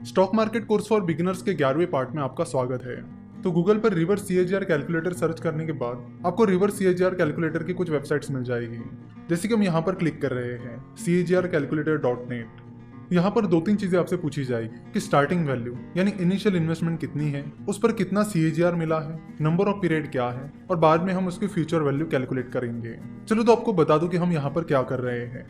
Stock market course for beginners के 11वें part में आपका स्वागत है। तो गूगल पर रिवर्स सीएजीआर कैलकुलेटर सर्च करने के बाद आपको रिवर्स सीएजीआर कैलकुलेटर की कुछ वेबसाइट्स मिल जाएगी। जैसे कि हम यहाँ पर क्लिक कर रहे हैं cagrcalculator.net। यहाँ पर दो तीन चीजें आपसे पूछी जाएगी कि स्टार्टिंग वैल्यू यानी इनिशियल इन्वेस्टमेंट कितनी है, उस पर कितना सीएजीआर मिला है, नंबर ऑफ पीरियड क्या है और बाद में हम उसकी फ्यूचर वैल्यू कैलकुलेट करेंगे। चलो तो आपको बता दूं कि हम यहाँ पर क्या कर रहे हैं।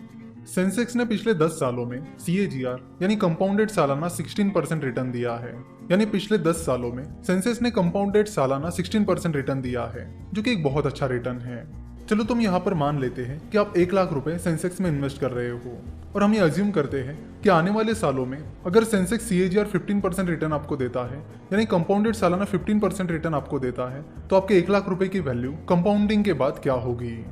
सेंसेक्स ने पिछले 10 सालों में सीएजीआर यानी कंपाउंडेड सालाना 16% रिटर्न दिया है। यानी पिछले 10 सालों में सेंसेक्स ने कंपाउंडेड सालाना 16% रिटर्न दिया है, जो कि एक बहुत अच्छा रिटर्न है। चलो तुम यहाँ पर मान लेते हैं कि आप 1 लाख रुपए सेंसेक्स में इन्वेस्ट कर रहे हो और हम ये अज्यूम करते हैं कि आने वाले सालों में अगर सेंसेक्स सीएजीआर 15% रिटर्न आपको देता है, यानी कंपाउंडेड सालाना 15% रिटर्न आपको देता है, तो आपके 1 लाख रुपए की वैल्यू कंपाउंडिंग के बाद क्या होगी।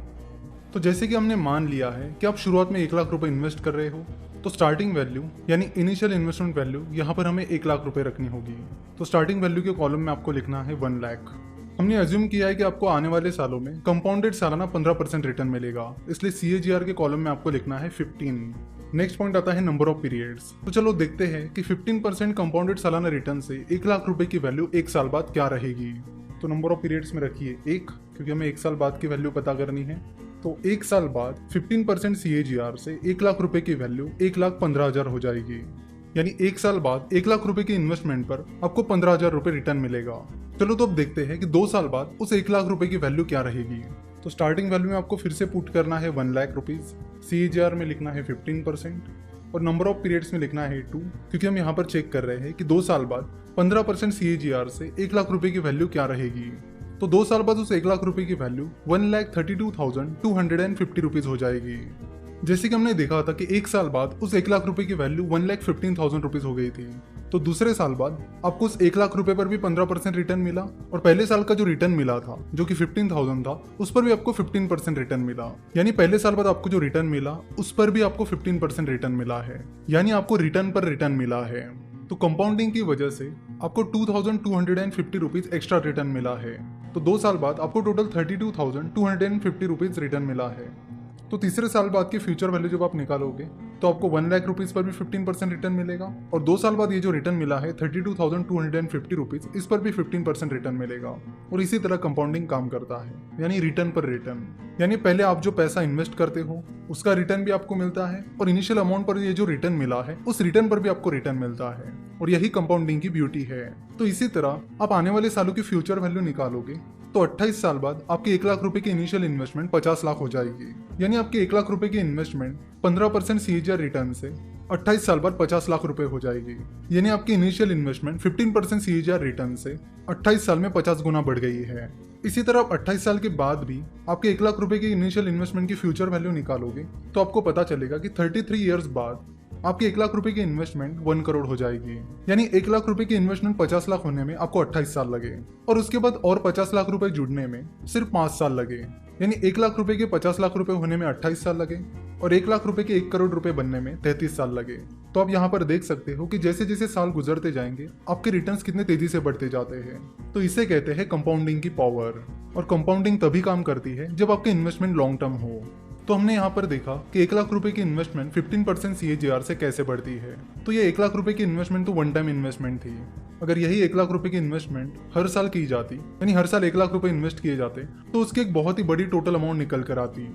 तो जैसे कि हमने मान लिया है कि आप शुरुआत में 1 लाख रुपए इन्वेस्ट कर रहे हो, तो स्टार्टिंग वैल्यू यानी इनिशियल इन्वेस्टमेंट वैल्यू यहाँ पर हमें 1 लाख रुपए रखनी होगी। तो स्टार्टिंग वैल्यू के कॉलम में आपको लिखना है 1 लाख। हमने अज्यूम किया है कि आपको आने वाले सालों में कंपाउंडेड सालाना 15% रिटर्न मिलेगा, इसलिए सीएजीआर के कॉलम में आपको लिखना है 15। नेक्स्ट पॉइंट आता है नंबर ऑफ पीरियड्स। तो चलो देखते हैं कि 15% कंपाउंडेड सालाना रिटर्न से 1 लाख रुपए की वैल्यू 1 साल बाद क्या रहेगी। तो नंबर ऑफ पीरियड्स में रखिए 1, क्योंकि हमें 1 साल बाद की वैल्यू पता करनी है। तो 1 साल बाद 15% सीएजीआर से 1 लाख रुपए की वैल्यू 1,15,000 हो जाएगी। यानी 1 साल बाद 1 लाख रुपए की इन्वेस्टमेंट पर आपको 15,000 रुपए रिटर्न मिलेगा। चलो तो अब देखते हैं कि 2 साल बाद उस 1 लाख रुपए की वैल्यू क्या रहेगी। तो स्टार्टिंग वैल्यू में आपको फिर से पुट करना है 1 लाख रुपीज, सीएजीआर में लिखना है 15% और नंबर ऑफ पीरियड्स में लिखना है 2, क्योंकि हम यहाँ पर चेक कर रहे हैं कि 2 साल बाद 15% सीएजीआर से 1 लाख रुपए की वैल्यू क्या रहेगी। तो 2 साल बाद उस 1 लाख रुपए की वैल्यू 1,32,250 रुपीज हो जाएगी। जैसे कि हमने देखा था कि 1 साल बाद उस 1 लाख रुपए की वैल्यू 1,15,000 रुपीज हो गई थी। तो दूसरे साल बाद आपको उस 1 लाख रुपए पर भी 15% रिटर्न मिला और पहले साल का जो रिटर्न मिला था जो कि 15,000 था, उस पर भी आपको 15% रिटर्न मिला। यानी पहले साल बाद आपको जो रिटर्न मिला उस पर भी आपको 15% रिटर्न मिला है, यानी आपको रिटर्न पर रिटर्न मिला है। तो कंपाउंडिंग की वजह से आपको 2,250 रुपीज एक्स्ट्रा रिटर्न मिला है। तो 2 साल बाद आपको टोटल 32,250 रुपीज रिटर्न मिला है। तो तीसरे साल बाद की फ्यूचर वैल्यू जब आप निकालोगे तो आपको 1 लाख रुपीज पर भी 15% रिटर्न मिलेगा और 2 साल बाद ये जो रिटर्न मिला है 32,250 रुपीज, इस पर भी 15% रिटर्न मिलेगा। और इसी तरह कंपाउंडिंग काम करता है, यानी रिटर्न पर रिटर्न। यानी पहले आप जो पैसा इन्वेस्ट करते हो उसका रिटर्न भी आपको मिलता है और इनिशियल अमाउंट पर ये जो रिटर्न मिला है उस रिटर्न पर भी आपको रिटर्न मिलता है, और यही कंपाउंडिंग की ब्यूटी है। तो इसी तरह आप आने वाले सालों की फ्यूचर वैल्यू निकालोगे तो 28 साल बाद आपके 1 लाख रुपए की इनिशियल इन्वेस्टमेंट 50 लाख हो जाएगी। यानी आपके 1 लाख रुपए की इन्वेस्टमेंट 15% सीएजीआर रिटर्न से 28 साल बाद 50 लाख रुपए हो जाएगी। यानी आपकी इनिशियल इन्वेस्टमेंट 15% सीएजीआर रिटर्न से 28 साल में 50 गुना बढ़ गई है। इसी तरह आप 28 साल के बाद भी आपके 1 लाख रुपए की इनिशियल इन्वेस्टमेंट की फ्यूचर वैल्यू निकालोगे तो आपको पता चलेगा कि 33 ईयर्स बाद आपके 1 लाख रुपए की इन्वेस्टमेंट 1 करोड़ हो जाएगी। यानी 1 लाख रुपए की इन्वेस्टमेंट 50 लाख होने में आपको 28 साल लगे और उसके बाद और 50 लाख रुपए जुड़ने में सिर्फ 5 साल लगे। यानी 1 लाख रुपए के 50 लाख रुपए होने में 28 साल लगे और 1 लाख रुपए के 1 करोड़ रुपए बनने में 33 साल लगे। तो आप यहाँ पर देख सकते हो कि जैसे जैसे साल गुजरते जाएंगे आपके रिटर्न्स कितने तेजी से बढ़ते जाते हैं। तो इसे कहते हैं कंपाउंडिंग की पावर। और कंपाउंडिंग तभी काम करती है जब आपकी इन्वेस्टमेंट लॉन्ग टर्म हो। तो हमने यहाँ पर देखा कि 1 लाख रुपए की इन्वेस्टमेंट 15% सीएजीआर से कैसे बढ़ती है। तो ये 1 लाख रुपए की इन्वेस्टमेंट तो वन टाइम इन्वेस्टमेंट थी। अगर यही 1 लाख रुपए की इन्वेस्टमेंट हर साल की जाती, यानी हर साल 1 लाख रुपए इन्वेस्ट किए जाते, तो उसकी एक बहुत ही बड़ी टोटल अमाउंट निकल कर आती।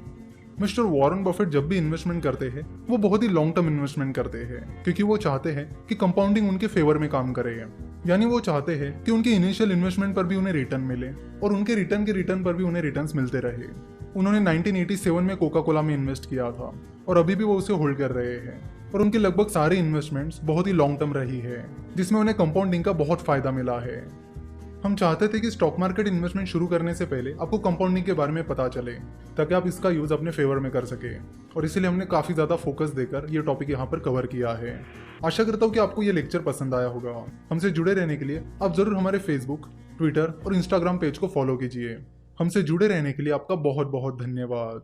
मिस्टर वॉरेन बफेट जब भी इन्वेस्टमेंट करते हैं वो बहुत ही लॉन्ग टर्म इन्वेस्टमेंट करते हैं, क्योंकि वो चाहते हैं कि कंपाउंडिंग उनके फेवर में काम करे। यानी वो चाहते हैं कि उनके इनिशियल इन्वेस्टमेंट पर भी उन्हें रिटर्न मिले और उनके रिटर्न के रिटर्न पर भी उन्हें रिटर्न्स मिलते रहे। उन्होंने 1987 में कोका कोला में इन्वेस्ट किया था और अभी भी वो उसे होल्ड कर रहे हैं और उनके लगभग सारे इन्वेस्टमेंट्स बहुत ही लॉन्ग टर्म रही है, जिसमें उन्हें कंपाउंडिंग का बहुत फायदा मिला है। हम चाहते थे कि स्टॉक मार्केट इन्वेस्टमेंट शुरू करने से पहले आपको कंपाउंडिंग के बारे में पता चले ताकि आप इसका यूज अपने फेवर में कर सके, और इसीलिए हमने काफी ज्यादा फोकस देकर ये टॉपिक यहाँ पर कवर किया है। आशा करता हूँ कि आपको ये लेक्चर पसंद आया होगा। हमसे जुड़े रहने के लिए आप जरूर हमारे फेसबुक, ट्विटर और इंस्टाग्राम पेज को फॉलो कीजिए। हमसे जुड़े रहने के लिए आपका बहुत बहुत धन्यवाद।